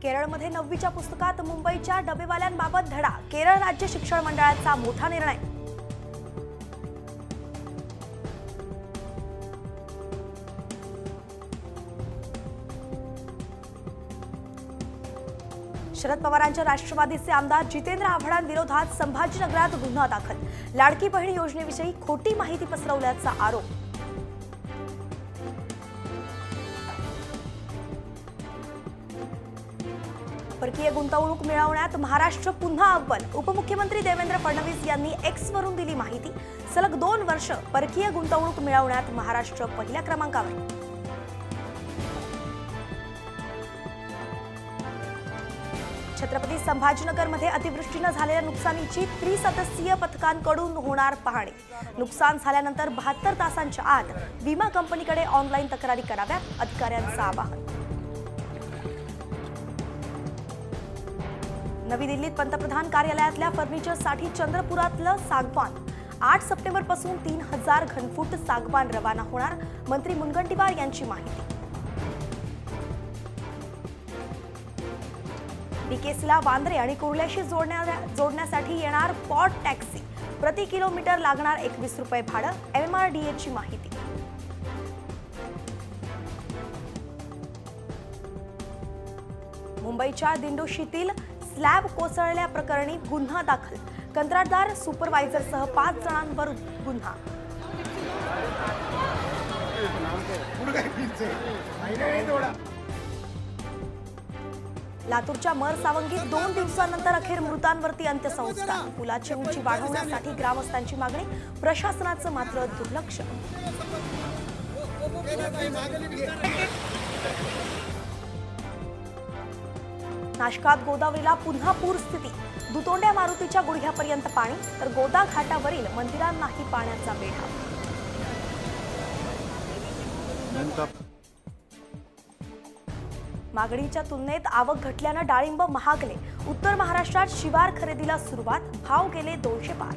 केरळमध्ये 9वीच्या पुस्तकात मुंबईच्या डबेवाल्यांबाबत धडा. केरळ राज्य शिक्षण मंडळाचा मोठा निर्णय. शरद पवारांच्या राष्ट्रवादीचे आमदार जितेंद्र आव्हाडांविरोधात संभाजीनगरात गुन्हा दाखल. लाडकी बहीण योजनेविषयी खोटी माहिती पसरवल्याचा आरोप. परकीय गुंतवणूक मिळवण्यात महाराष्ट्र पुन्हा अव्वल. उपमुख्यमंत्री देवेंद्र फडणवीस यांनी एक्सवरून दिली माहिती. सलग 2 वर्ष परकीय गुंतवणूक मिळवण्यात महाराष्ट्र पहिल्या क्रमांकावर. छत्रपती संभाजीनगरमध्ये अतिवृष्टीने झालेल्या नुकसानीची त्रिसदस्यीय पथकांकडून होणार पाहणी. नुकसान झाल्यानंतर 72 तासांच्या आत विमा कंपनीकडे ऑनलाईन तक्रारी कराव्यात, अधिकाऱ्यांचं आवाहन. नवी दिल्लीत पंतप्रधान कार्यालयातल्या फर्निचरसाठी चंद्रपुरातलं सागवान. 8 सप्टेंबरपासून 3000 घनफूट सागवान रवाना होणार. मंत्री मुनगंटीवार यांची माहिती. बीकेसीला वांद्रे आणि कुर्ल्याशी जोडण्यासाठी येणार पॉट टॅक्सी. प्रति किलोमीटर लागणार 21 रुपये भाडं. MMRDAची माहिती. मुंबईच्या दिंडोशीतील स्लॅब कोसळल्याप्रकरणी गुन्हा दाखल. कंत्राटदार सुपरवायझरसह 5 जणांवर गुन्हा. लातूरच्या मरसावंगीत 2 दिवसांनंतर अखेर मृतांवरती अंत्यसंस्कार. पुलाची उंची वाढवण्यासाठी ग्रामस्थांची मागणी. प्रशासनाचं मात्र दुर्लक्ष. नाशकात गोदावरीला पुन्हा पूर स्थिती. दुतोंड्या मारुतीच्या गुडघ्यापर्यंत पाणी, तर गोदा घाटावरील मंदिरांनाही पाण्याचा वेढा. मागणीच्या तुलनेत आवक घटल्यानं डाळिंब महागले. उत्तर महाराष्ट्रात शिवार खरेदीला सुरुवात. भाव गेले 200 पार.